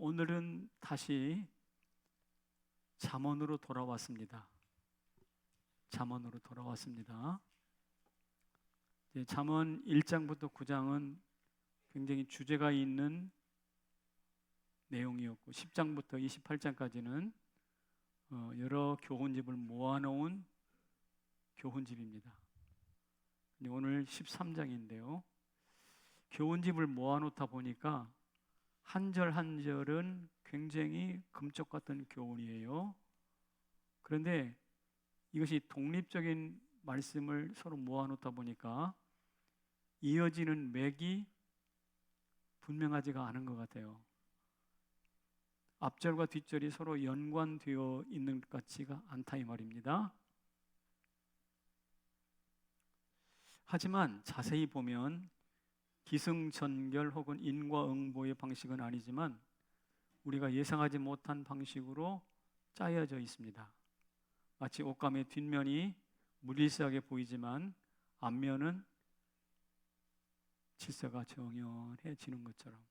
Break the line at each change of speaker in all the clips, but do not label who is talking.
오늘은 다시 잠언으로 돌아왔습니다. 잠언으로 돌아왔습니다. 잠언 1장부터 9장은 굉장히 주제가 있는 내용이었고 10장부터 28장까지는 여러 교훈집을 모아놓은 교훈집입니다. 오늘 13장인데요. 교훈집을 모아놓다 보니까 한 절 한 절은 굉장히 금쪽 같은 교훈이에요. 그런데 이것이 독립적인 말씀을 서로 모아놓다 보니까 이어지는 맥이 분명하지가 않은 것 같아요. 앞절과 뒷절이 서로 연관되어 있는 것 같지가 않다 이 말입니다. 하지만 자세히 보면 기승전결 혹은 인과응보의 방식은 아니지만 우리가 예상하지 못한 방식으로 짜여져 있습니다. 마치 옷감의 뒷면이 무질서하게 보이지만 앞면은 질서가 정연해지는 것처럼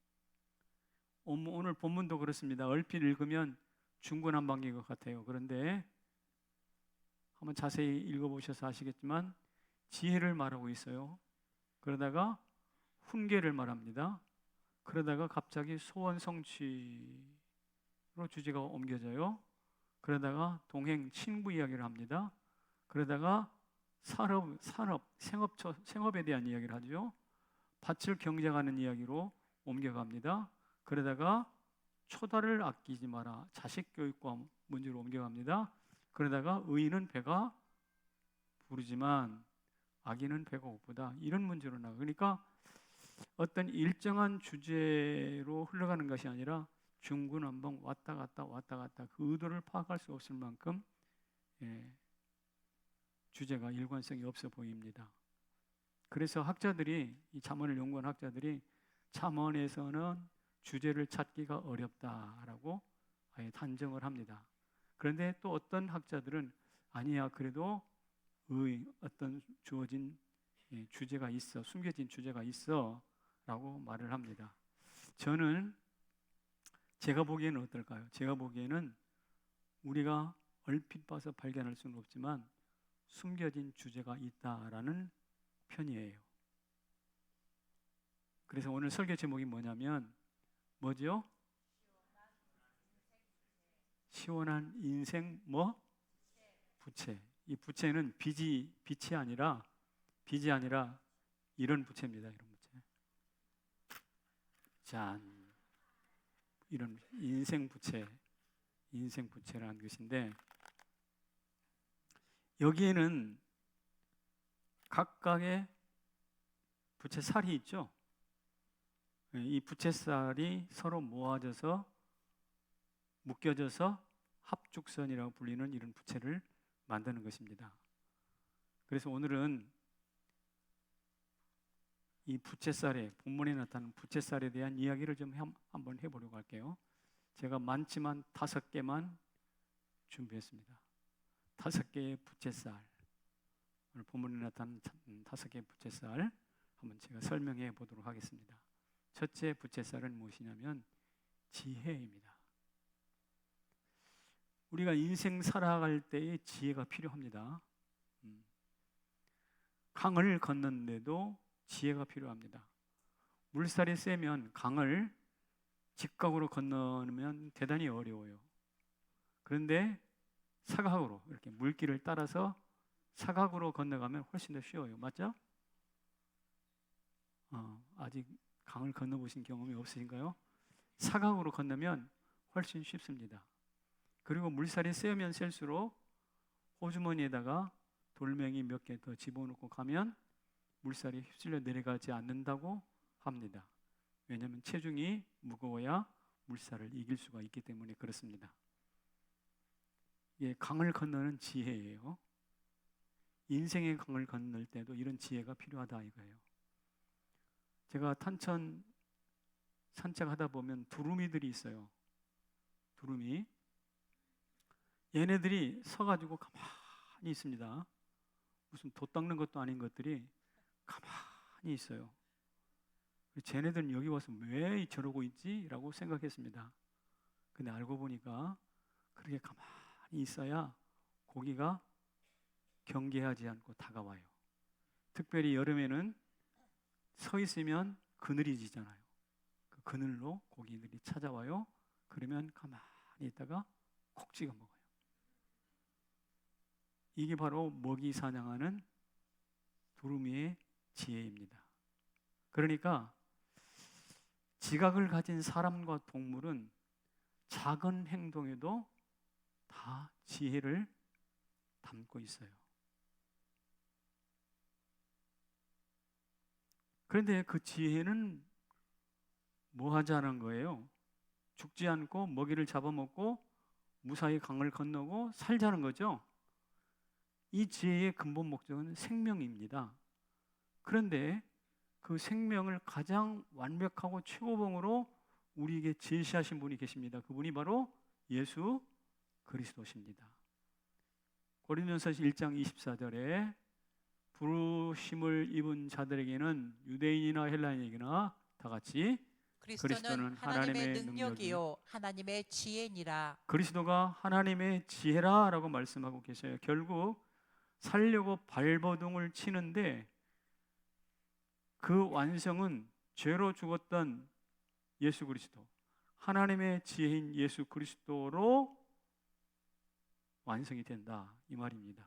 오늘 본문도 그렇습니다. 얼핏 읽으면 중구난방인 것 같아요. 그런데 한번 자세히 읽어보셔서 아시겠지만 지혜를 말하고 있어요. 그러다가 훈계를 말합니다. 그러다가 갑자기 소원 성취로 주제가 옮겨져요. 그러다가 동행 친구 이야기를 합니다. 그러다가 생업에 대한 이야기를 하죠. 밭을 경작하는 이야기로 옮겨갑니다. 그러다가 초다를 아끼지 마라. 자식 교육과 문제로 옮겨갑니다. 그러다가 의인은 배가 부르지만 악인은 배가 고프다. 이런 문제로 나가. 그러니까 어떤 일정한 주제로 흘러가는 것이 아니라 중구난방 왔다 갔다 그 의도를 파악할 수 없을 만큼 주제가 일관성이 없어 보입니다. 그래서 학자들이 이 잠언을 연구한 학자들이 잠언에서는 주제를 찾기가 어렵다라고 아예 단정을 합니다. 그런데 또 어떤 학자들은 아니야 그래도 어떤 주어진 주제가 있어, 숨겨진 주제가 있어 라고 말을 합니다. 제가 보기에는 어떨까요? 제가 보기에는 우리가 얼핏 봐서 발견할 수는 없지만 숨겨진 주제가 있다라는 편이에요. 그래서 오늘 설교 제목이 뭐냐면 뭐죠? 시원한 인생 부채. 이 부채는 빚이 아니라 이런 부채입니다. 이런 부채. 짠. 이런 인생 부채라는 것인데 여기에는 각각의 부채살이 있죠. 이 부채살이 서로 모아져서 묶여져서 합죽선이라고 불리는 이런 부채를 만드는 것입니다. 그래서 오늘은 이 부채살에 본문에 나타나는 부채살에 대한 이야기를 좀 한번 해보려고 할게요. 제가 많지만 5개만 준비했습니다. 5개의 부채살. 오늘 본문에 나타나는 5개의 부채살 한번 제가 설명해 보도록 하겠습니다. 첫째 부채살은 무엇이냐면 지혜입니다. 우리가 인생 살아갈 때에 지혜가 필요합니다. 강을 건너는데도 지혜가 필요합니다. 물살이 세면 강을 직각으로 건너면 대단히 어려워요. 그런데 사각으로 이렇게 물길을 따라서 사각으로 건너가면 훨씬 더 쉬워요. 맞죠? 아직 강을 건너보신 경험이 없으신가요? 사각으로 건너면 훨씬 쉽습니다. 그리고 물살이 세면 셀수록 호주머니에다가 돌멩이 몇 개 더 집어넣고 가면 물살이 휩쓸려 내려가지 않는다고 합니다. 왜냐하면 체중이 무거워야 물살을 이길 수가 있기 때문에 그렇습니다. 강을 건너는 지혜예요. 인생의 강을 건널 때도 이런 지혜가 필요하다 이거예요. 제가 탄천 산책하다 보면 두루미들이 있어요. 두루미. 얘네들이 서가지고 가만히 있습니다. 무슨 돛 닦는 것도 아닌 것들이 가만히 있어요. 쟤네들은 여기 와서 왜 저러고 있지? 라고 생각했습니다. 근데 알고 보니까 그렇게 가만히 있어야 고기가 경계하지 않고 다가와요. 특별히 여름에는 서 있으면 그늘이 지잖아요. 그 그늘로 고기들이 찾아와요. 그러면 가만히 있다가 콕 찍어 먹어요. 이게 바로 먹이 사냥하는 두루미의 지혜입니다. 그러니까 지각을 가진 사람과 동물은 작은 행동에도 다 지혜를 담고 있어요. 그런데 그 지혜는 뭐 하자는 거예요? 죽지 않고 먹이를 잡아먹고 무사히 강을 건너고 살자는 거죠. 이 지혜의 근본 목적은 생명입니다. 그런데 그 생명을 가장 완벽하고 최고봉으로 우리에게 제시하신 분이 계십니다. 그분이 바로 예수 그리스도십니다. 고린도전서 1장 24절에 부르심을 입은 자들에게는 유대인이나 헬라인에게나 다 같이
그리스도는 하나님의 능력이요 하나님의 지혜니라.
그리스도가 하나님의 지혜라라고 말씀하고 계셔요. 결국 살려고 발버둥을 치는데 그 완성은 죄로 죽었던 예수 그리스도, 하나님의 지혜인 예수 그리스도로 완성이 된다 이 말입니다.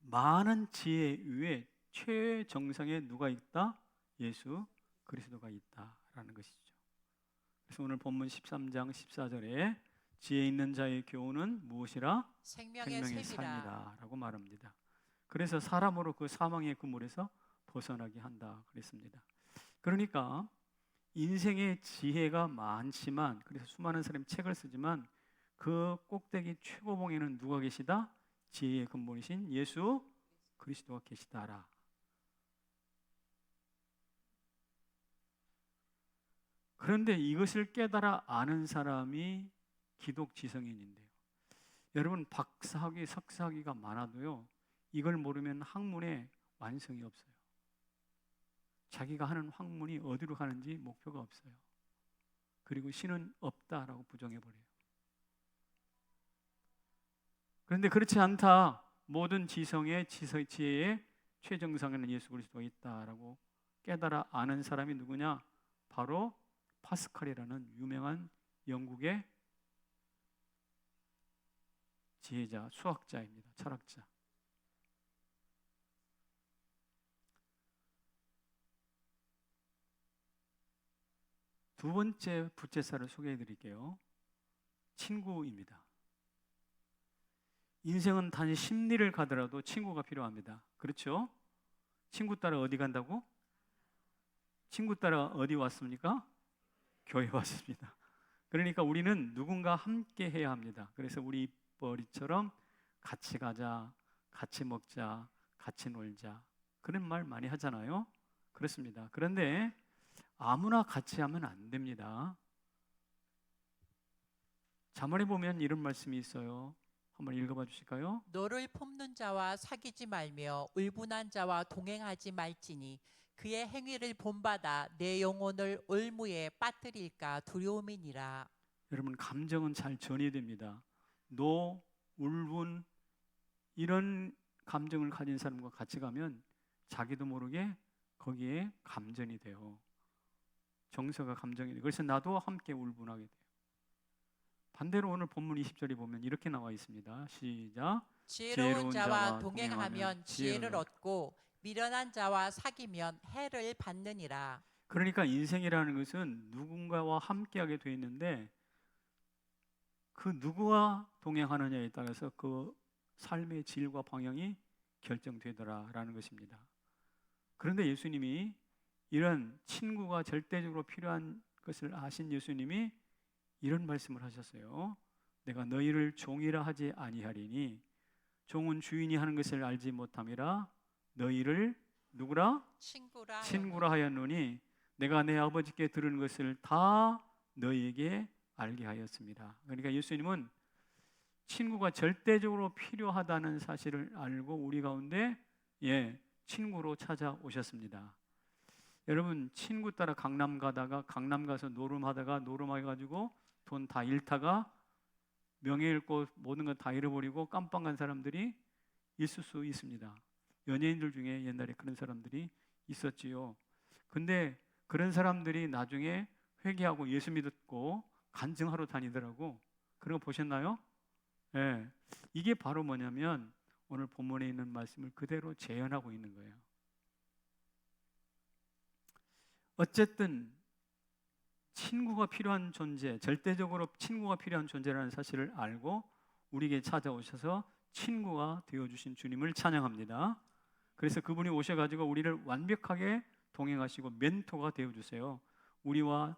많은 지혜 위에 최정상에 누가 있다? 예수 그리스도가 있다라는 것이죠. 그래서 오늘 본문 13장 14절에 지혜 있는 자의 교훈은 무엇이라? 생명의 삶이다 라고 말합니다. 그래서 사람으로 그 사망의 그물에서 벗어나게 한다 그랬습니다. 그러니까 인생의 지혜가 많지만, 그래서 수많은 사람이 책을 쓰지만 그 꼭대기 최고봉에는 누가 계시다? 지혜의 근본이신 예수 그리스도가 계시다라. 그런데 이것을 깨달아 아는 사람이 기독지성인인데요. 여러분 박사학위, 석사학위가 많아도요, 이걸 모르면 학문에 완성이 없어요. 자기가 하는 학문이 어디로 가는지 목표가 없어요. 그리고 신은 없다라고 부정해버려요. 그런데 그렇지 않다. 모든 지성의 지혜의 최정상에는 예수 그리스도가 있다라고 깨달아 아는 사람이 누구냐? 바로 파스칼이라는 유명한 영국의 지혜자, 수학자입니다. 철학자. 두 번째 부채살을 소개해 드릴게요. 친구입니다. 인생은 단 심리를 가더라도 친구가 필요합니다. 그렇죠? 친구 따라 어디 간다고? 친구 따라 어디 왔습니까? 교회 왔습니다. 그러니까 우리는 누군가 함께 해야 합니다. 그래서 우리 입버리처럼 같이 가자, 같이 먹자, 같이 놀자, 그런 말 많이 하잖아요. 그렇습니다. 그런데 아무나 같이 하면 안 됩니다. 잠언에 보면 이런 말씀이 있어요. 한번 읽어봐 주실까요?
너를 품는 자와 사귀지 말며 울분한 자와 동행하지 말지니 그의 행위를 본받아 내 영혼을 올무에 빠뜨릴까 두려움이니라.
여러분 감정은 잘 전이 됩니다. 노, 울분 이런 감정을 가진 사람과 같이 가면 자기도 모르게 거기에 감전이 돼요. 정서가 감정이 돼요. 그래서 나도 함께 울분하게 돼요. 반대로 오늘 본문 20절에 보면 이렇게 나와 있습니다. 시작.
지혜로운 자와 동행하면 지혜를 얻고 미련한 자와 사귀면 해를 받느니라.
그러니까 인생이라는 것은 누군가와 함께하게 돼 있는데 그 누구와 동행하느냐에 따라서 그 삶의 질과 방향이 결정되더라라는 것입니다. 그런데 예수님이 이런 친구가 절대적으로 필요한 것을 아신 예수님이 이런 말씀을 하셨어요. 내가 너희를 종이라 하지 아니하리니 종은 주인이 하는 것을 알지 못함이라 너희를 누구라? 친구라 하였노니 내가 내 아버지께 들은 것을 다 너희에게 알게 하였습니다. 그러니까 예수님은 친구가 절대적으로 필요하다는 사실을 알고 우리 가운데 친구로 찾아오셨습니다. 여러분 친구 따라 강남 가다가 강남 가서 노름하다가 노름해가지고 돈 다 잃다가 명예 잃고 모든 것 다 잃어버리고 깜빵 간 사람들이 있을 수 있습니다. 연예인들 중에 옛날에 그런 사람들이 있었지요. 근데 그런 사람들이 나중에 회개하고 예수 믿었고 간증하러 다니더라고. 그런 거 보셨나요? 예. 이게 바로 뭐냐면 오늘 본문에 있는 말씀을 그대로 재현하고 있는 거예요. 어쨌든 친구가 필요한 존재, 절대적으로 친구가 필요한 존재라는 사실을 알고 우리에게 찾아오셔서 친구가 되어주신 주님을 찬양합니다. 그래서 그분이 오셔가지고 우리를 완벽하게 동행하시고 멘토가 되어주세요. 우리와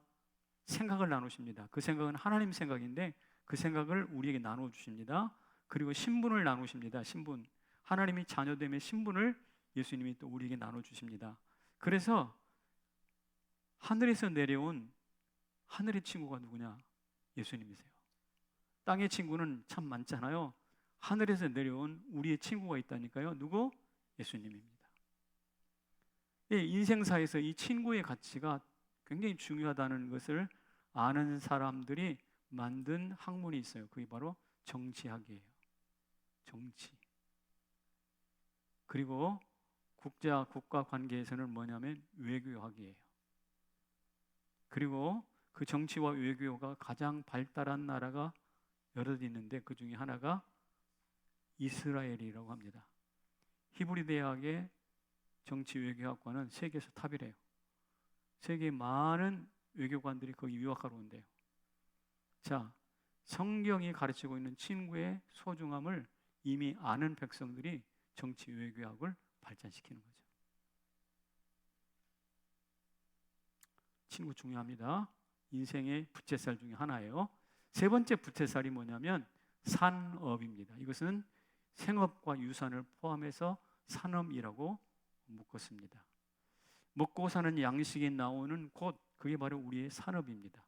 생각을 나누십니다. 그 생각은 하나님 생각인데 그 생각을 우리에게 나눠주십니다. 그리고 신분을 나누십니다. 신분, 하나님이 자녀됨의 신분을 예수님이 또 우리에게 나눠주십니다. 그래서 하늘에서 내려온 하늘의 친구가 누구냐? 예수님이세요. 땅의 친구는 참 많잖아요. 하늘에서 내려온 우리의 친구가 있다니까요. 누구? 예수님입니다. 인생사에서 이 친구의 가치가 굉장히 중요하다는 것을 아는 사람들이 만든 학문이 있어요. 그게 바로 정치학이에요. 정치. 그리고 국가 관계에서는 뭐냐면 외교학이에요. 그리고 그 정치와 외교가 가장 발달한 나라가 여럿 있는데 그 중에 하나가 이스라엘이라고 합니다. 히브리 대학의 정치 외교학과는 세계에서 탑이래요. 세계 많은 외교관들이 거기 유학하러 온대요. 자, 성경이 가르치고 있는 친구의 소중함을 이미 아는 백성들이 정치 외교학을 발전시키는 거죠. 친구 중요합니다. 인생의 부채살 중에 하나예요. 세 번째 부채살이 뭐냐면 산업입니다. 이것은 생업과 유산을 포함해서 산업이라고 묶었습니다. 먹고 사는 양식이 나오는 곳, 그게 바로 우리의 산업입니다.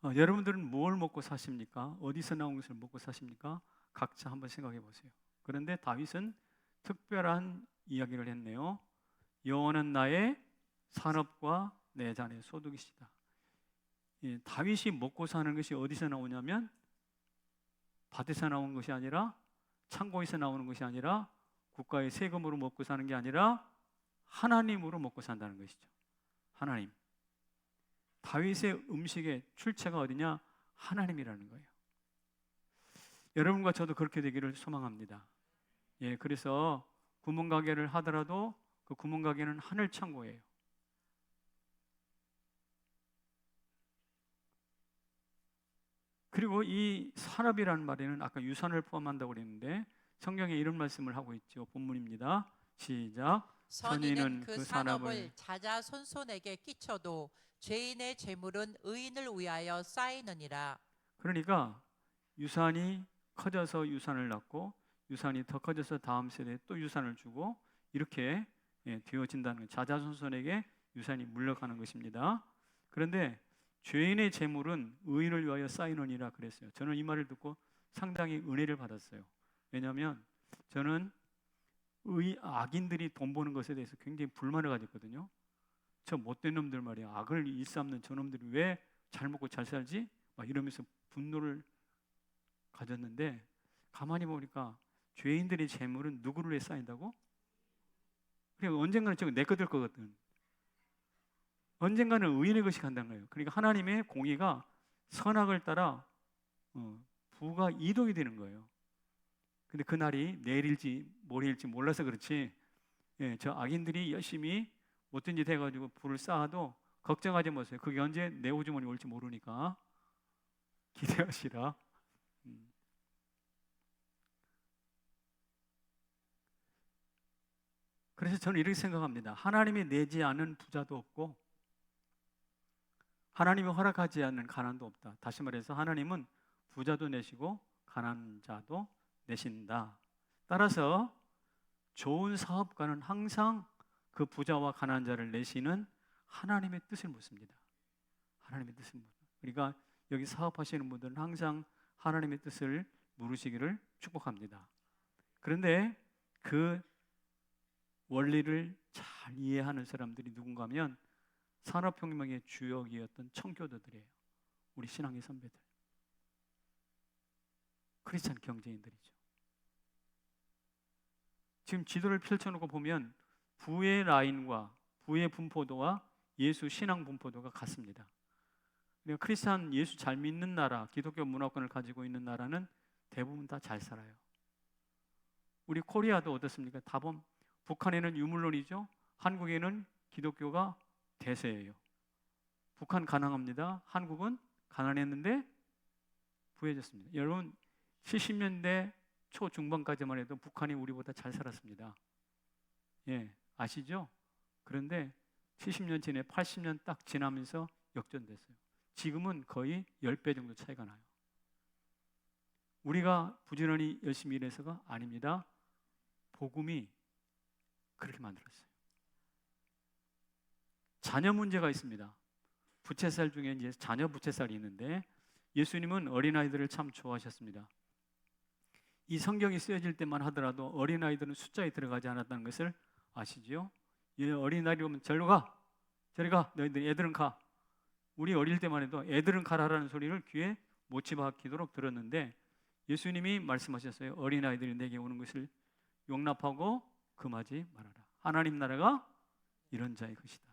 여러분들은 뭘 먹고 사십니까? 어디서 나온 것을 먹고 사십니까? 각자 한번 생각해 보세요. 그런데 다윗은 특별한 이야기를 했네요. 여호와는 나의 산업과 내 잔의 소득이시다. 다윗이 먹고 사는 것이 어디서 나오냐면 밭에서 나온 것이 아니라 창고에서 나오는 것이 아니라 국가의 세금으로 먹고 사는 게 아니라 하나님으로 먹고 산다는 것이죠. 하나님. 다윗의 음식의 출처가 어디냐? 하나님이라는 거예요. 여러분과 저도 그렇게 되기를 소망합니다. 그래서 구멍가게를 하더라도 그 구멍가게는 하늘 창고예요. 그리고 이 산업이라는 말에는 아까 유산을 포함한다고 그랬는데 성경에 이런 말씀을 하고 있죠. 본문입니다. 시작.
선인은 그 산업을 자자손손에게 끼쳐도 죄인의 재물은 의인을 위하여 쌓이느니라.
그러니까 유산이 커져서 유산을 낳고 유산이 더 커져서 다음 세대에 또 유산을 주고 이렇게 되어진다는 것. 자자손손에게 유산이 물려가는 것입니다. 그런데 죄인의 재물은 의인을 위하여 쌓이느니라 그랬어요. 저는 이 말을 듣고 상당히 은혜를 받았어요. 왜냐하면 저는 악인들이 돈 버는 것에 대해서 굉장히 불만을 가졌거든요. 저 못된 놈들 말이야. 악을 일삼는 저 놈들이 왜 잘 먹고 잘 살지? 막 이러면서 분노를 가졌는데 가만히 보니까 죄인들의 재물은 누구를 위해 쌓인다고? 그러니까 언젠가는 저거 내 거 될 거거든. 언젠가는 의인의 것이 간다는 거예요. 그러니까 하나님의 공의가 선악을 따라 부가 이동이 되는 거예요. 근데 그 날이 내일일지 모레일지 몰라서 그렇지 저 악인들이 열심히 못된 짓 해가지고 부를 쌓아도 걱정하지 마세요. 그게 언제 내 오주머니 올지 모르니까 기대하시라. 그래서 저는 이렇게 생각합니다. 하나님이 내지 않은 부자도 없고 하나님이 허락하지 않는 가난도 없다. 다시 말해서 하나님은 부자도 내시고 가난한 자도 내신다. 따라서 좋은 사업가는 항상 그 부자와 가난한 자를 내시는 하나님의 뜻을 묻습니다. 하나님의 뜻을 묻습니다. 그러니까 여기 사업하시는 분들은 항상 하나님의 뜻을 물으시기를 축복합니다. 그런데 그 원리를 잘 이해하는 사람들이 누군가 하면 산업혁명의 주역이었던 청교도들이에요. 우리 신앙의 선배들. 크리스찬 경제인들이죠. 지금 지도를 펼쳐놓고 보면 부의 라인과 부의 분포도와 예수 신앙 분포도가 같습니다. 그러니까 크리스찬 예수 잘 믿는 나라, 기독교 문화권을 가지고 있는 나라는 대부분 다 잘 살아요. 우리 코리아도 어떻습니까? 다본 북한에는 유물론이죠. 한국에는 기독교가 대세예요. 북한 가난합니다. 한국은 가난했는데 부해졌습니다. 여러분 70년대 초중반까지만 해도 북한이 우리보다 잘 살았습니다. 예, 아시죠? 그런데 70년 지내 80년 딱 지나면서 역전됐어요. 지금은 거의 10배 정도 차이가 나요. 우리가 부지런히 열심히 일해서가 아닙니다. 복음이 그렇게 만들었어요. 자녀 문제가 있습니다. 부채살 중에 이제 자녀 부채살이 있는데 예수님은 어린아이들을 참 좋아하셨습니다. 이 성경이 쓰여질 때만 하더라도 어린아이들은 숫자에 들어가지 않았다는 것을 아시죠? 예, 어린아이를 보면 절로 가, 저리 가, 너희들 애들은 가. 우리 어릴 때만 해도 애들은 가라라는 소리를 귀에 못지 박히도록 들었는데 예수님이 말씀하셨어요. 어린아이들이 내게 오는 것을 용납하고 금하지 말아라. 하나님 나라가 이런 자의 것이다.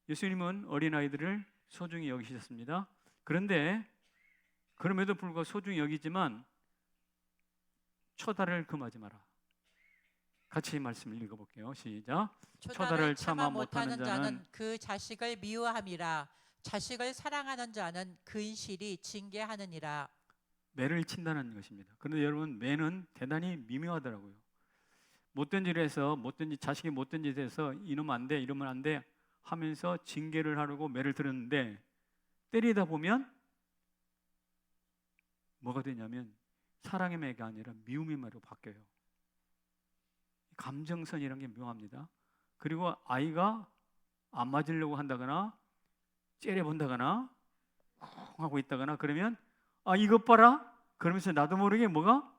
예수님은 어린아이들을 소중히 여기셨습니다. 그런데 그럼에도 불구하고 소중히 여기지만 초달을 금하지 마라. 같이 말씀을 읽어볼게요. 시작.
초달을 참아 못하는 자는 그 자식을 미워함이라. 자식을 사랑하는 자는 근실이 징계하느니라.
매를 친다는 것입니다. 그런데 여러분 매는 대단히 미묘하더라고요. 못된 일을 해서 자식이 못된 짓을 해서 이놈 안 돼, 이러면 안 돼 하면서 징계를 하려고 매를 들었는데 때리다 보면 뭐가 되냐면 사랑의 매가 아니라 미움의 매로 바뀌어요. 감정선이라는 게 묘합니다. 그리고 아이가 안 맞으려고 한다거나 째려본다거나 하고 있다거나 그러면 아 이것 봐라 그러면서 나도 모르게 뭐가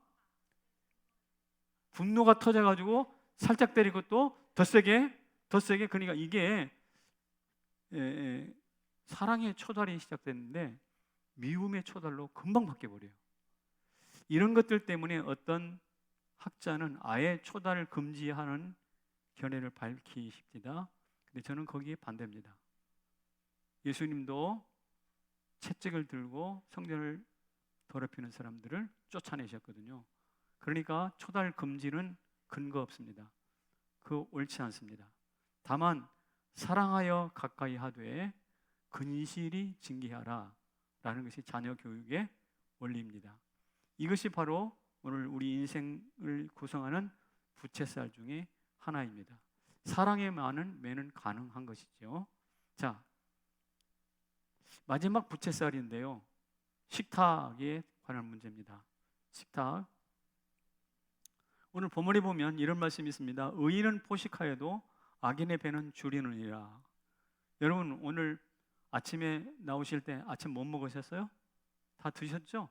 분노가 터져가지고 살짝 때리고 또 더 세게 그러니까 이게 사랑의 초달이 시작됐는데 미움의 초달로 금방 바뀌어버려요. 이런 것들 때문에 어떤 학자는 아예 초달을 금지하는 견해를 밝히십니다. 근데 저는 거기에 반대입니다. 예수님도 채찍을 들고 성전을 더럽히는 사람들을 쫓아내셨거든요. 그러니까 초달 금지는 근거 없습니다. 그 옳지 않습니다. 다만 사랑하여 가까이 하되 근실이 징계하라 라는 것이 자녀 교육의 원리입니다. 이것이 바로 오늘 우리 인생을 구성하는 부채살 중에 하나입니다. 사랑에 많은 매는 가능한 것이죠. 자, 마지막 부채살인데요. 식탁에 관한 문제입니다. 식탁. 오늘 본문에 보면 이런 말씀이 있습니다. 의인은 포식하여도 악인의 배는 줄이느니라. 여러분 오늘 아침에 나오실 때 아침 못 먹으셨어요? 다 드셨죠?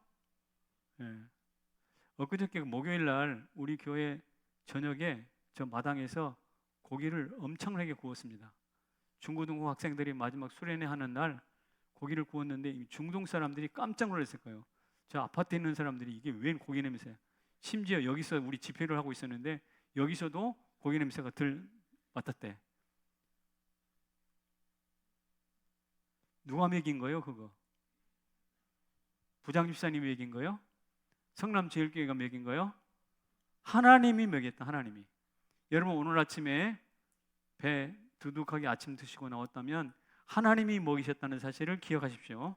네. 엊그저께 목요일 날 우리 교회 저녁에 저 마당에서 고기를 엄청나게 구웠습니다. 중고등부 학생들이 마지막 수련회 하는 날 고기를 구웠는데 중동 사람들이 깜짝 놀랐을 거예요. 저 아파트에 있는 사람들이 이게 웬 고기 냄새야. 심지어 여기서 우리 집회를 하고 있었는데 여기서도 고기 냄새가 맡았대. 누가 먹인 거예요 그거? 부장집사님이 먹인 거예요? 성남제일교회가 먹인 거예요? 하나님이 먹였다. 하나님이. 여러분 오늘 아침에 배 두둑하게 아침 드시고 나왔다면 하나님이 먹이셨다는 사실을 기억하십시오.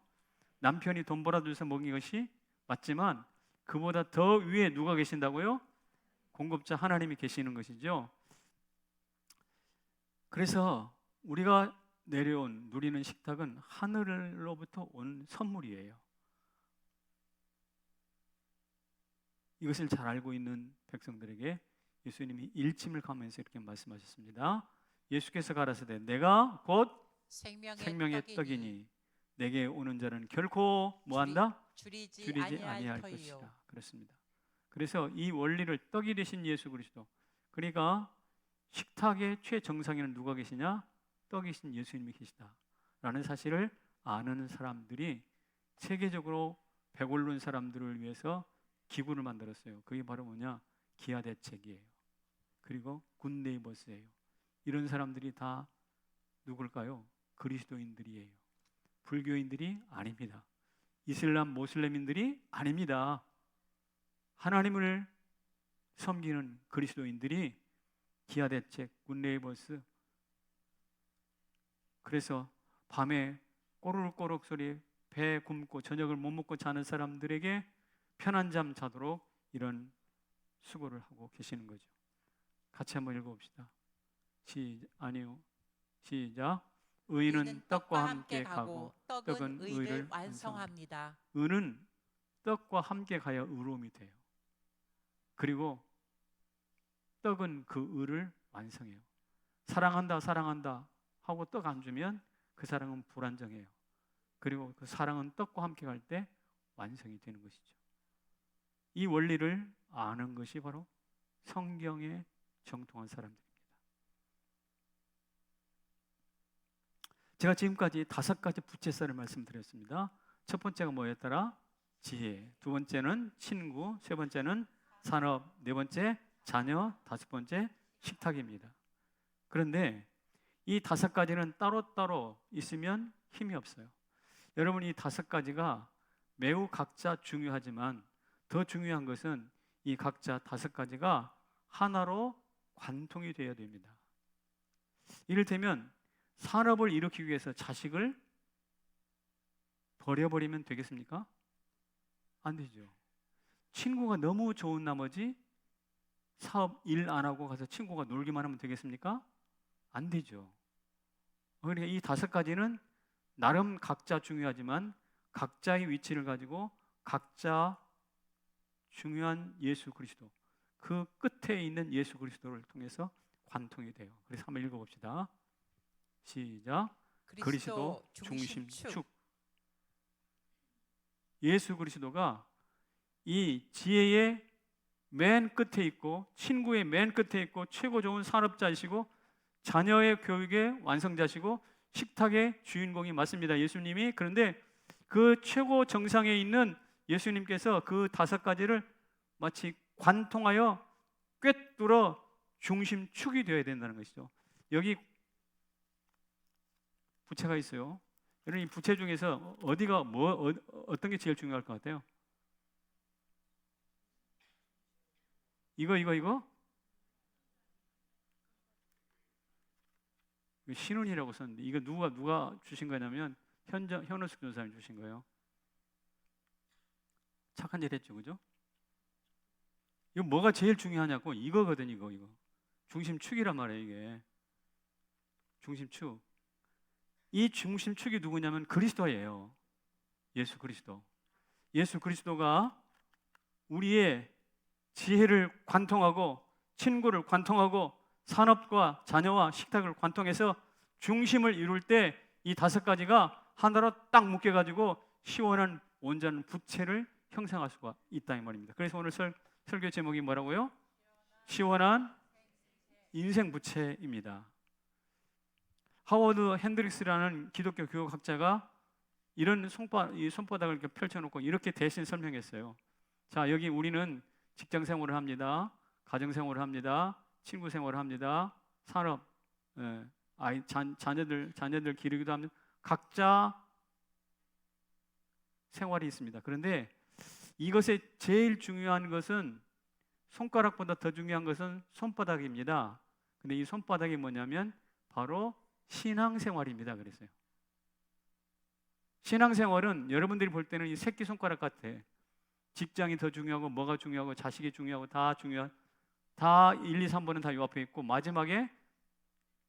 남편이 돈 벌어줘서 먹인 것이 맞지만 그보다 더 위에 누가 계신다고요? 공급자 하나님이 계시는 것이죠. 그래서 우리가 누리는 식탁은 하늘로부터 온 선물이에요. 이것을 잘 알고 있는 백성들에게 예수님이 일침을 가면서 이렇게 말씀하셨습니다. 예수께서 가라사대 내가 곧 생명의 떡이니 내게 오는 자는 결코 뭐한다? 줄이지 아니할 것이다. 그렇습니다. 그래서 이 원리를 떡이 되신 예수 그리스도 그러니까 식탁의 최정상에는 누가 계시냐? 떡이신 예수님이 계시다라는 사실을 아는 사람들이 세계적으로 배고른 사람들을 위해서 기구를 만들었어요. 그게 바로 뭐냐? 기아대책이에요. 그리고 굿네이버스예요. 이런 사람들이 다 누굴까요? 그리스도인들이에요. 불교인들이 아닙니다. 이슬람 모슬렘인들이 아닙니다. 하나님을 섬기는 그리스도인들이 기아대책, 굿네이버스. 그래서 밤에 꼬르륵꼬르륵 소리, 배 굶고 저녁을 못 먹고 자는 사람들에게 편한 잠 자도록 이런 수고를 하고 계시는 거죠. 같이 한번 읽어봅시다. 시작. 의는 떡과 함께 가고 떡은 의를
완성합니다.
의는 떡과 함께 가야 의로움이 돼요. 그리고 떡은 그 의를 완성해요. 사랑한다 사랑한다 하고 떡 안 주면 그 사랑은 불완전해요. 그리고 그 사랑은 떡과 함께 갈 때 완성이 되는 것이죠. 이 원리를 아는 것이 바로 성경에 정통한 사람들입니다. 제가 지금까지 5가지 부채살을 말씀드렸습니다. 첫 번째가 뭐였더라? 지혜. 두 번째는 친구. 세 번째는 산업. 네 번째 자녀. 다섯 번째 식탁입니다. 그런데 이 5가지는 따로따로 있으면 힘이 없어요. 여러분, 이 5가지가 매우 각자 중요하지만 더 중요한 것은 이 각자 5가지가 하나로 관통이 되어야 됩니다. 이를테면 산업을 일으키기 위해서 자식을 버려버리면 되겠습니까? 안 되죠. 친구가 너무 좋은 나머지 사업 일 안 하고 가서 친구가 놀기만 하면 되겠습니까? 안 되죠. 그러니까 이 5가지는 나름 각자 중요하지만 각자의 위치를 가지고 각자 중요한 예수 그리스도, 그 끝에 있는 예수 그리스도를 통해서 관통이 돼요. 그래서 한번 읽어봅시다. 시작. 그리스도 중심축. 예수 그리스도가 이 지혜의 맨 끝에 있고 친구의 맨 끝에 있고 최고 좋은 산업자이시고 자녀의 교육의 완성자시고 식탁의 주인공이 맞습니다. 예수님이. 그런데 그 최고 정상에 있는 예수님께서 그 5가지를 마치 관통하여 꿰뚫어 중심축이 되어야 된다는 것이죠. 여기 부채가 있어요. 여러분, 이 부채 중에서 어디가 어떤 게 제일 중요할 것 같아요? 이거 신혼이라고 썼는데 이거 누가 주신 거냐면 현우숙 전사님 주신 거예요. 착한 일 했죠, 그죠? 이거 뭐가 제일 중요하냐고, 이거거든. 이거 중심축이란 말이에요. 이게 중심축. 이 중심축이 누구냐면 그리스도예요. 예수 그리스도. 예수 그리스도가 우리의 지혜를 관통하고 친구를 관통하고 산업과 자녀와 식탁을 관통해서 중심을 이룰 때 이 5가지가 하나로 딱 묶여가지고 시원한 온전한 부채를 형성할 수가 있다 이 말입니다. 그래서 오늘 설교 제목이 뭐라고요? 시원한 인생 부채입니다. 하워드 핸드릭스라는 기독교 교육학자가 이런 손바닥을 이렇게 펼쳐놓고 이렇게 대신 설명했어요. 자, 여기 우리는 직장 생활을 합니다. 가정 생활을 합니다. 친구 생활을 합니다. 산업, 자녀들 기르기도 합니다. 각자 생활이 있습니다. 그런데 이것에 제일 중요한 것은 손가락보다 더 중요한 것은 손바닥입니다. 근데 이 손바닥이 뭐냐면 바로 신앙생활입니다. 그랬어요. 신앙생활은 여러분들이 볼 때는 이 새끼손가락 같아. 직장이 더 중요하고 뭐가 중요하고 자식이 중요하고 다 1, 2, 3번은 다 요 앞에 있고 마지막에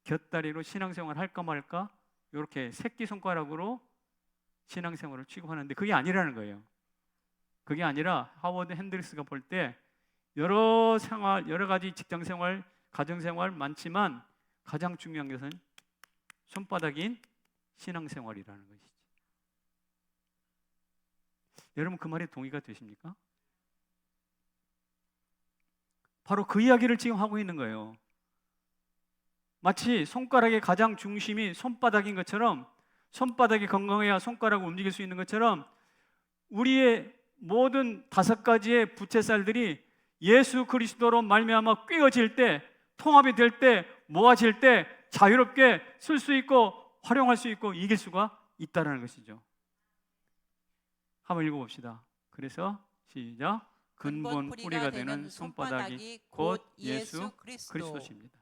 곁다리로 신앙생활 할까 말까 이렇게 새끼손가락으로 신앙생활을 취급하는데 그게 아니라는 거예요. 그게 아니라 하워드 핸드릭스가 볼 때 여러 가지 직장생활, 가정생활 많지만 가장 중요한 것은 손바닥인 신앙생활이라는 것이지. 여러분 그 말에 동의가 되십니까? 바로 그 이야기를 지금 하고 있는 거예요. 마치 손가락의 가장 중심이 손바닥인 것처럼, 손바닥이 건강해야 손가락을 움직일 수 있는 것처럼 우리의 모든 5가지의 부채살들이 예수 그리스도로 말미암아 꿰어질 때, 통합이 될 때, 모아질 때 자유롭게 쓸 수 있고 활용할 수 있고 이길 수가 있다는 것이죠. 한번 읽어봅시다. 그래서 시작. 근본 뿌리가 되는 손바닥이 곧 예수 그리스도십니다.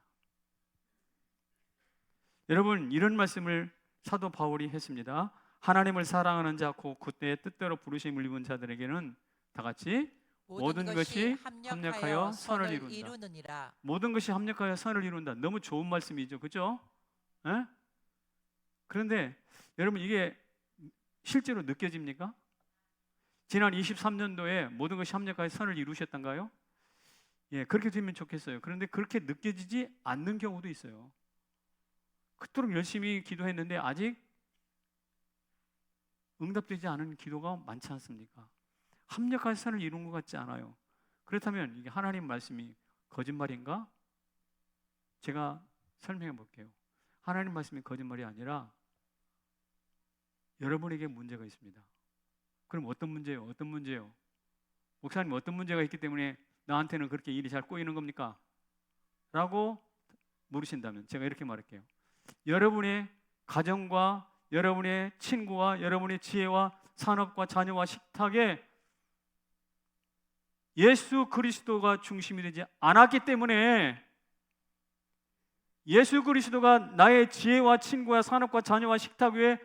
여러분, 이런 말씀을 사도 바울이 했습니다. 하나님을 사랑하는 자, 곧 그때의 뜻대로 부르심을 입은 자들에게는 다 같이 모든 것이 합력하여 선을 이룬다. 모든 것이 합력하여 선을 이룬다. 너무 좋은 말씀이죠, 그렇죠? 에? 그런데 여러분, 이게 실제로 느껴집니까? 지난 23년도에 모든 것이 합력하여 선을 이루셨던가요? 예, 그렇게 되면 좋겠어요. 그런데 그렇게 느껴지지 않는 경우도 있어요. 그토록 열심히 기도했는데 아직 응답되지 않은 기도가 많지 않습니까? 합력하여 선을 이룬 것 같지 않아요. 그렇다면 이게 하나님 말씀이 거짓말인가? 제가 설명해 볼게요. 하나님 말씀이 거짓말이 아니라 여러분에게 문제가 있습니다. 그럼 어떤 문제예요? 어떤 문제예요? 목사님, 어떤 문제가 있기 때문에 나한테는 그렇게 일이 잘 꼬이는 겁니까? 라고 물으신다면 제가 이렇게 말할게요. 여러분의 가정과 여러분의 친구와 여러분의 지혜와 산업과 자녀와 식탁에 예수 그리스도가 중심이 되지 않았기 때문에, 예수 그리스도가 나의 지혜와 친구와 산업과 자녀와 식탁 위에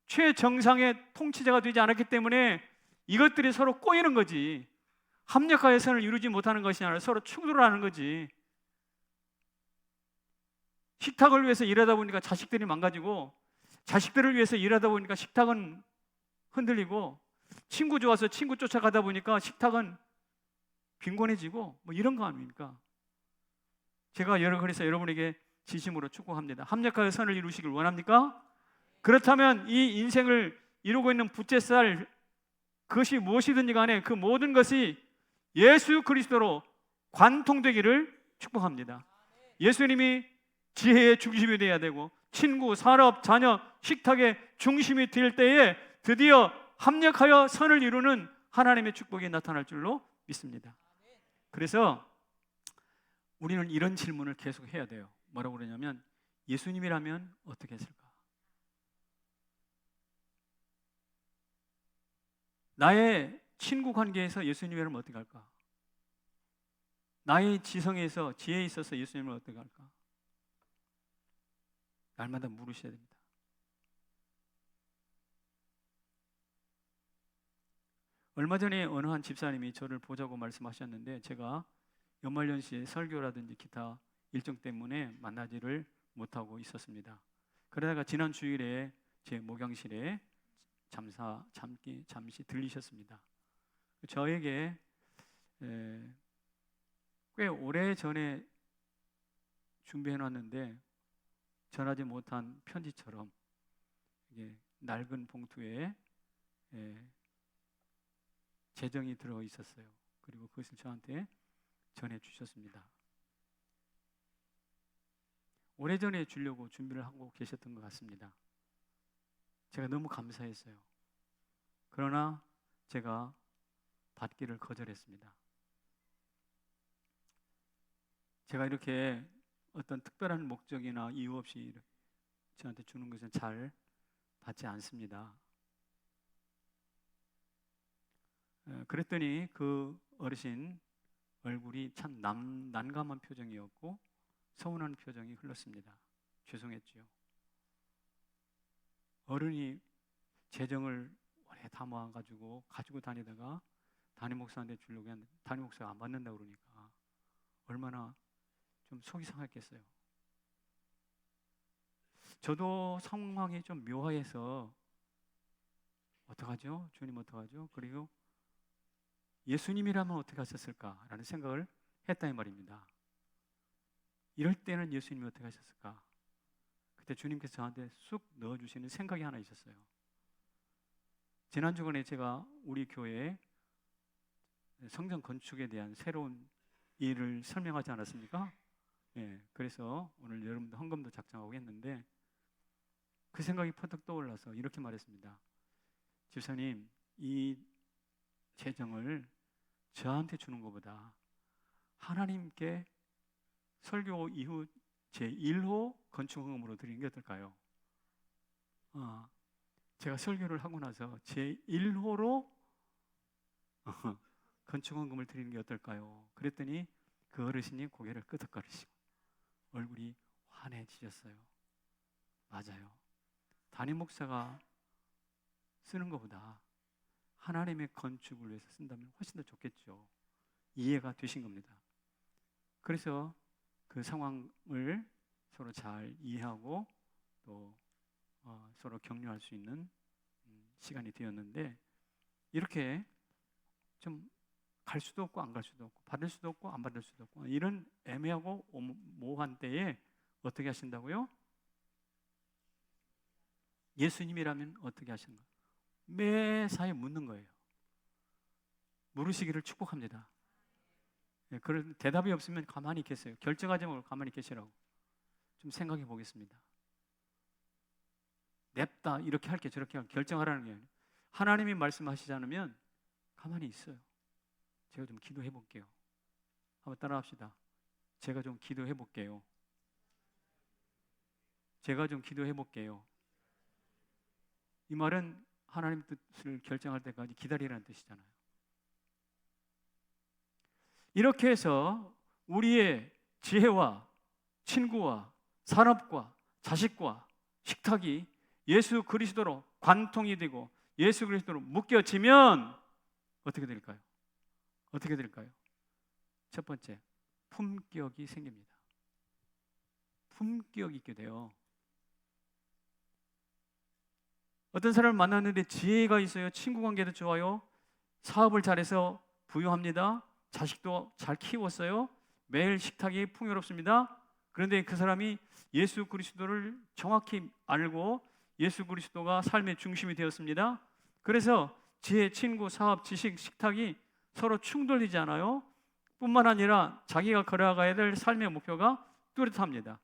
최정상의 통치자가 되지 않았기 때문에 이것들이 서로 꼬이는 거지. 합력하여 선을 이루지 못하는 것이 아니라 서로 충돌을 하는 거지. 식탁을 위해서 일하다 보니까 자식들이 망가지고, 자식들을 위해서 일하다 보니까 식탁은 흔들리고, 친구 좋아서 친구 쫓아가다 보니까 식탁은 빈곤해지고, 뭐 이런 거 아닙니까? 제가 그래서 여러분에게 진심으로 축복합니다. 합력하여 선을 이루시길 원합니까? 그렇다면 이 인생을 이루고 있는 부채살, 그것이 무엇이든지 간에 그 모든 것이 예수 그리스도로 관통되기를 축복합니다. 예수님이 지혜의 중심이 되어야 되고, 친구, 산업, 자녀, 식탁의 중심이 될 때에 드디어 합력하여 선을 이루는 하나님의 축복이 나타날 줄로 믿습니다. 그래서 우리는 이런 질문을 계속 해야 돼요. 뭐라고 그러냐면, 예수님이라면 어떻게 했을까? 나의 친구 관계에서 예수님이라면 어떻게 할까? 나의 지성에서, 지혜에 있어서 예수님을 어떻게 할까? 날마다 물으셔야 됩니다. 얼마 전에 어느 한 집사님이 저를 보자고 말씀하셨는데, 제가 연말연시에 설교라든지 기타 일정 때문에 만나지를 못하고 있었습니다. 그러다가 지난 주일에 제 목양실에 잠시 들리셨습니다. 저에게 꽤 오래 전에 준비해놨는데 전하지 못한 편지처럼 이게 낡은 봉투에 재정이 들어 있었어요. 그리고 그것을 저한테 전해 주셨습니다. 오래전에 주려고 준비를 하고 계셨던 것 같습니다. 제가 너무 감사했어요. 그러나 제가 받기를 거절했습니다. 제가 이렇게 어떤 특별한 목적이나 이유 없이 저한테 주는 것은 잘 받지 않습니다. 그랬더니 그 어르신 얼굴이 참 난감한 표정이었고 서운한 표정이 흘렀습니다. 죄송했지요. 어른이 재정을 오래 담아가지고 가지고 다니다가 담임 목사한테 주려고 했는데 담임 목사가 안 받는다 그러니까 얼마나 좀 속이 상했겠어요. 저도 상황이 좀 묘해서 어떡하죠? 주님 어떡하죠? 그리고 예수님이라면 어떻게 하셨을까라는 생각을 했다 이 말입니다. 이럴 때는 예수님이 어떻게 하셨을까? 그때 주님께서 저한테 쑥 넣어주시는 생각이 하나 있었어요. 지난주간에 제가 우리 교회에 성전 건축에 대한 새로운 일을 설명하지 않았습니까? 예, 그래서 오늘 여러분도 헌금도 작정하고 했는데 그 생각이 퍼뜩 떠올라서 이렇게 말했습니다. 집사님, 이 재정을 저한테 주는 것보다 하나님께 설교 이후 제1호 건축헌금으로 드리는 게 어떨까요? 제가 설교를 하고 나서 제1호로 건축헌금을 드리는 게 어떨까요? 그랬더니 그 어르신이 고개를 끄덕거리시고 얼굴이 환해지셨어요. 맞아요. 담임 목사가 쓰는 것보다 하나님의 건축을 위해서 쓴다면 훨씬 더 좋겠죠. 이해가 되신 겁니다. 그래서 그 상황을 서로 잘 이해하고 또 서로 격려할 수 있는 시간이 되었는데, 이렇게 좀 갈 수도 없고 안 갈 수도 없고 받을 수도 없고 안 받을 수도 없고 이런 애매하고 모호한 때에 어떻게 하신다고요? 예수님이라면 어떻게 하시는가? 매사에 묻는 거예요. 물으시기를 축복합니다. 예, 그런 대답이 없으면 가만히 계세요. 결정하지 말고 가만히 계시라고. 좀 생각해 보겠습니다. 냅다 이렇게 할게 저렇게 할게 결정하라는 게 아니에요. 하나님이 말씀하시지 않으면 가만히 있어요. 제가 좀 기도해 볼게요. 한번 따라합시다. 제가 좀 기도해 볼게요. 제가 좀 기도해 볼게요. 이 말은 하나님 뜻을 결정할 때까지 기다리라는 뜻이잖아요. 이렇게 해서 우리의 지혜와 친구와 산업과 자식과 식탁이 예수 그리스도로 관통이 되고 예수 그리스도로 묶여지면 어떻게 될까요? 어떻게 될까요? 첫 번째, 품격이 생깁니다. 품격이 있게 돼요. 어떤 사람을 만났는데 지혜가 있어요. 친구 관계도 좋아요. 사업을 잘해서 부유합니다. 자식도 잘 키웠어요. 매일 식탁이 풍요롭습니다. 그런데 그 사람이 예수 그리스도를 정확히 알고 예수 그리스도가 삶의 중심이 되었습니다. 그래서 지혜, 친구, 사업, 지식, 식탁이 서로 충돌되지 않아요. 뿐만 아니라 자기가 걸어가야 될 삶의 목표가 뚜렷합니다.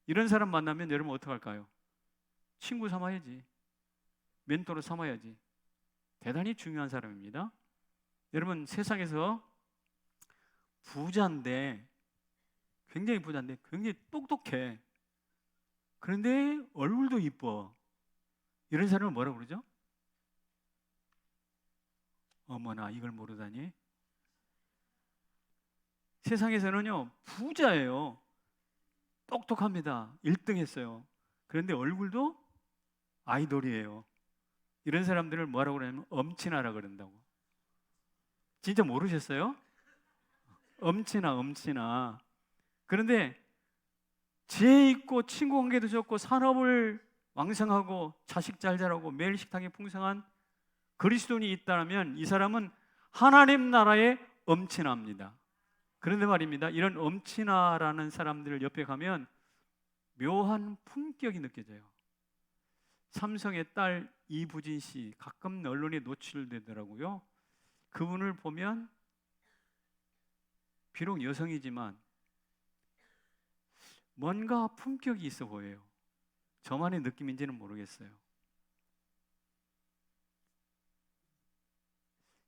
이런 사람 만나면 여러분 어떡할까요? 친구 삼아야지. 멘토로 삼아야지. 대단히 중요한 사람입니다. 여러분, 세상에서 부자인데 굉장히 부자인데 굉장히 똑똑해. 그런데 얼굴도 이뻐. 이런 사람을 뭐라고 그러죠? 어머나, 이걸 모르다니. 세상에서는요, 부자예요. 똑똑합니다. 1등 했어요. 그런데 얼굴도 아이돌이에요. 이런 사람들을 뭐라고 그러냐면 엄친아라 그런다고. 진짜 모르셨어요? 엄친아. 그런데 지혜 있고 친구 관계도 좋고 산업을 왕성하고 자식 잘 자라고 매일 식탁에 풍성한 그리스도인이 있다면 이 사람은 하나님 나라의 엄친아입니다. 그런데 말입니다. 이런 엄친아라는 사람들 옆에 가면 묘한 품격이 느껴져요. 삼성의 딸 이부진 씨 가끔 언론에 노출되더라고요. 그분을 보면 비록 여성이지만 뭔가 품격이 있어 보여요. 저만의 느낌인지는 모르겠어요.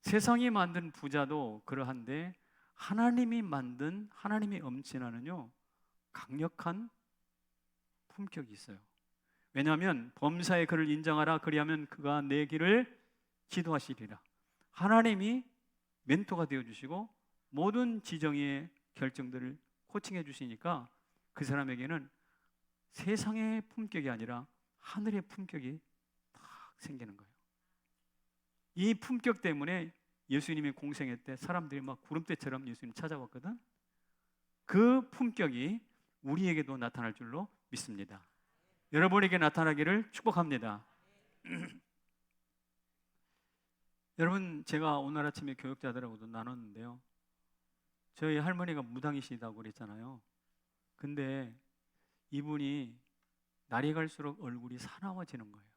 세상이 만든 부자도 그러한데 하나님이 만든 하나님의 엄친아는요 강력한 품격이 있어요. 왜냐하면 범사에 그를 인정하라 그리하면 그가 내 길을 지도하시리라. 하나님이 멘토가 되어주시고 모든 지정의 결정들을 코칭해 주시니까 그 사람에게는 세상의 품격이 아니라 하늘의 품격이 딱 생기는 거예요. 이 품격 때문에 예수님이 공생애 때 사람들이 막 구름대처럼 예수님 찾아왔거든. 그 품격이 우리에게도 나타날 줄로 믿습니다. 여러분에게 나타나기를 축복합니다. 여러분, 제가 오늘 아침에 교육자들하고도 나눴는데요. 저희 할머니가 무당이시다고 그랬잖아요. 근데 이분이 날이 갈수록 얼굴이 사나워지는 거예요.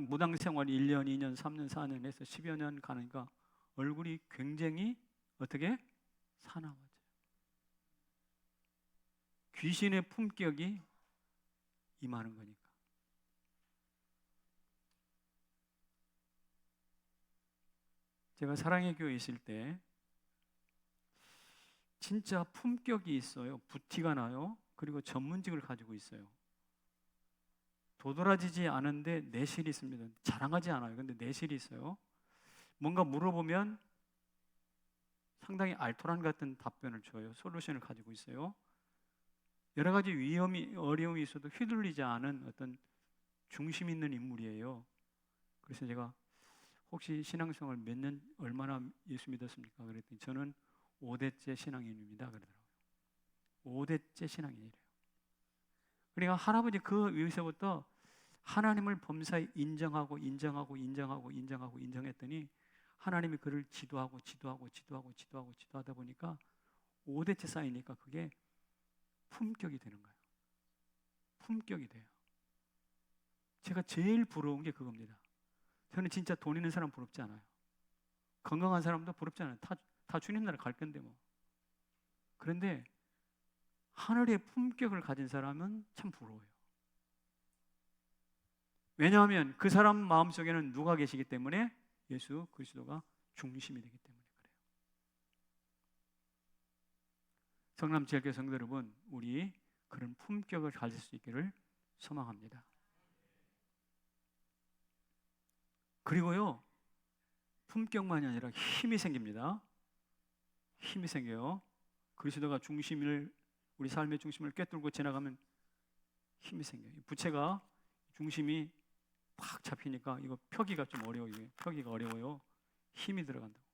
무당 생활 1년, 2년, 3년, 4년 해서 10여 년 가니까 얼굴이 굉장히 어떻게 사나워져요. 귀신의 품격이 임하는 거니까. 제가 사랑의 교회에 있을 때 진짜 품격이 있어요. 부티가 나요. 그리고 전문직을 가지고 있어요. 도드라지지 않은데 내실이 있습니다. 자랑하지 않아요. 근데 내실이 있어요. 뭔가 물어보면 상당히 알토란 같은 답변을 줘요. 솔루션을 가지고 있어요. 여러 가지 위험이 어려움이 있어도 휘둘리지 않은 어떤 중심 있는 인물이에요. 그래서 제가 혹시 신앙생활 몇 년 얼마나 예수 믿었습니까? 그랬더니 저는 5대째 신앙인입니다. 그러더라고요. 5대째 신앙인이래요. 그러니까 할아버지 그 위에서부터 하나님을 범사에 인정했더니 하나님이 그를 지도하다 보니까 5대째 쌓이니까 그게 품격이 되는 거예요. 품격이 돼요. 제가 제일 부러운 게 그겁니다. 저는 진짜 돈 있는 사람 부럽지 않아요. 건강한 사람도 부럽지 않아요. 다 주님 나라 갈 건데 뭐. 그런데 하늘의 품격을 가진 사람은 참 부러워요. 왜냐하면 그 사람 마음속에는 누가 계시기 때문에? 예수 그리스도가 중심이 되기 때문에 그래요. 성남제일교회 성도 여러분, 우리 그런 품격을 가질 수 있기를 소망합니다. 그리고요, 품격만이 아니라 힘이 생깁니다. 힘이 생겨요. 그리스도가 우리 삶의 중심을 꿰뚫고 지나가면 힘이 생겨요. 부채가 중심이 팍 잡히니까 이거 펴기가 좀 어려워요. 펴기가 어려워요. 힘이 들어간다고.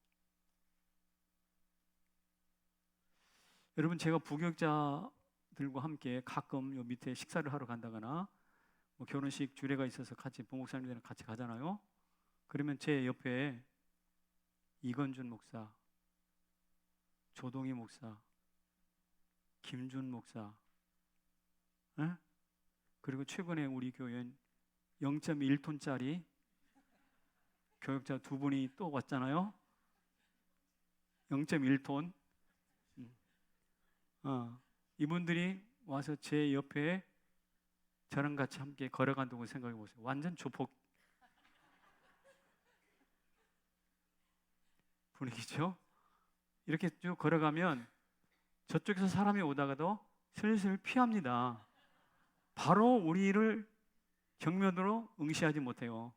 여러분, 제가 부교육자들과 함께 가끔 요 밑에 식사를 하러 간다거나 뭐 결혼식 주례가 있어서 같이 부목사님들이랑 같이 가잖아요. 그러면 제 옆에 이건준 목사, 조동희 목사, 김준 목사, 그리고 최근에 우리 교회엔 0.1톤짜리 교육자 두 분이 또 왔잖아요. 0.1톤. 이분들이 와서 제 옆에 저랑 같이 함께 걸어간다고 생각해 보세요. 완전 조폭 분위기죠. 이렇게 쭉 걸어가면 저쪽에서 사람이 오다가도 슬슬 피합니다. 바로 우리를 정면으로 응시하지 못해요.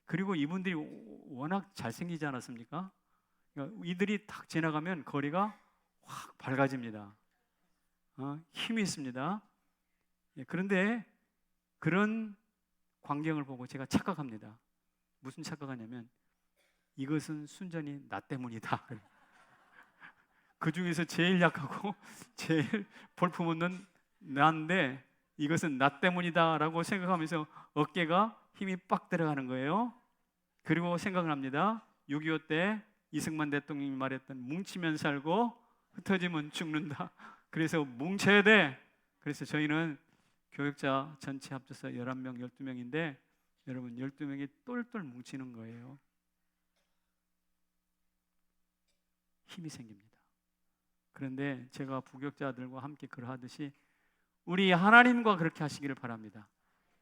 그리고 이분들이 워낙 잘생기지 않았습니까? 그러니까 이들이 딱 지나가면 거리가 확 밝아집니다. 힘이 있습니다. 그런데 그런 광경을 보고 제가 착각합니다. 무슨 착각하냐면 이것은 순전히 나 때문이다. 그 중에서 제일 약하고 제일 볼품없는 나인데 이것은 나 때문이다 라고 생각하면서 어깨가 힘이 빡 들어가는 거예요. 그리고 생각을 합니다. 6.25 때 이승만 대통령이 말했던 뭉치면 살고 흩어지면 죽는다. 그래서 뭉쳐야 돼. 그래서 저희는 교육자 전체 합쳐서 11명, 12명인데 여러분 12명이 똘똘 뭉치는 거예요. 힘이 생깁니다. 그런데 제가 부교육자들과 함께 그러하듯이 우리 하나님과 그렇게 하시기를 바랍니다.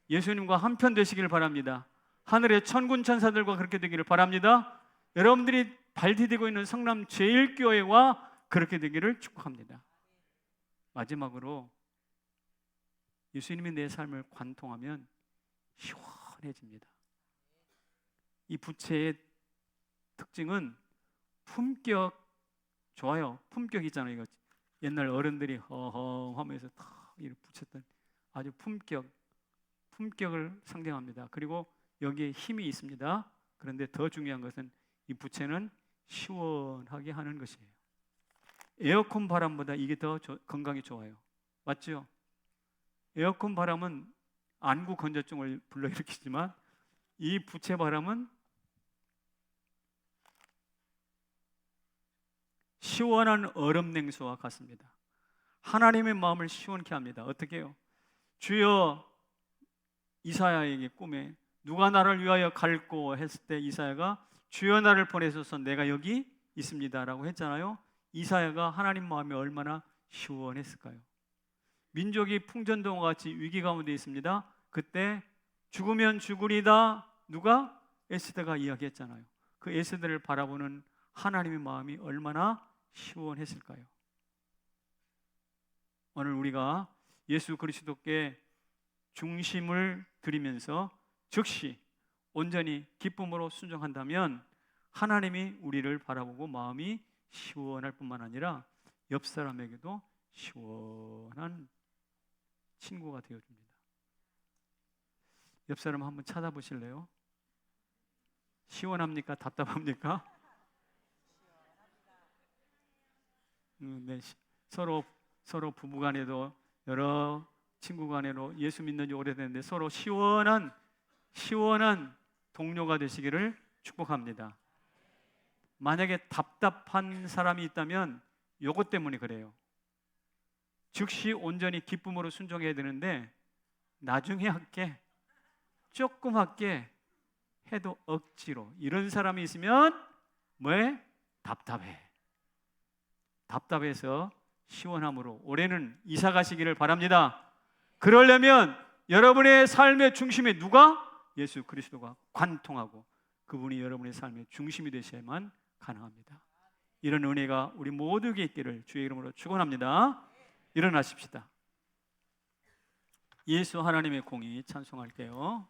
예수님과 한편 되시기를 바랍니다. 하늘의 천군 천사들과 그렇게 되기를 바랍니다. 여러분들이 발 디디고 있는 성남 제일교회와 그렇게 되기를 축복합니다. 마지막으로 예수님이 내 삶을 관통하면 시원해집니다. 이 부채의 특징은 품격, 좋아요. 품격 있잖아요. 이거 옛날 어른들이 허허 하면서 탁 이렇게 붙였던 아주 품격을 상징합니다. 그리고 여기에 힘이 있습니다. 그런데 더 중요한 것은 이 부채는 시원하게 하는 것이에요. 에어컨 바람보다 이게 더 건강에 좋아요. 맞죠? 에어컨 바람은 안구 건조증을 불러일으키지만 이 부채 바람은 시원한 얼음 냉수와 같습니다. 하나님의 마음을 시원케 합니다. 어떻게 해요? 주여, 이사야에게 꿈에 누가 나를 위하여 갈고 했을 때 이사야가 주여 나를 보내소서 내가 여기 있습니다라고 했잖아요. 이사야가 하나님 마음이 얼마나 시원했을까요? 민족이 풍전등과 같이 위기 가운데 있습니다. 그때 죽으면 죽으리다 누가? 에스더가 이야기했잖아요. 그 에스더를 바라보는 하나님의 마음이 얼마나 시원했을까요? 오늘 우리가 예수 그리스도께 중심을 드리면서 즉시 온전히 기쁨으로 순종한다면 하나님이 우리를 바라보고 마음이 시원할 뿐만 아니라 옆 사람에게도 시원한 친구가 되어줍니다. 옆 사람 한번 찾아보실래요? 시원합니까? 답답합니까? 네, 서로 부부간에도 여러 친구간에도 예수 믿는 지 오래됐는데 서로 시원한 동료가 되시기를 축복합니다. 만약에 답답한 사람이 있다면 요것 때문에 그래요. 즉시 온전히 기쁨으로 순종해야 되는데 나중에 할게, 조금 할게 해도 억지로, 이런 사람이 있으면 뭐해? 답답해서 시원함으로 올해는 이사 가시기를 바랍니다. 그러려면 여러분의 삶의 중심에 누가? 예수 그리스도가 관통하고 그분이 여러분의 삶의 중심이 되셔야만 가능합니다. 이런 은혜가 우리 모두에게 있기를 주의 이름으로 축원합니다. 일어나십시다. 예수 하나님의 공의 찬송할게요.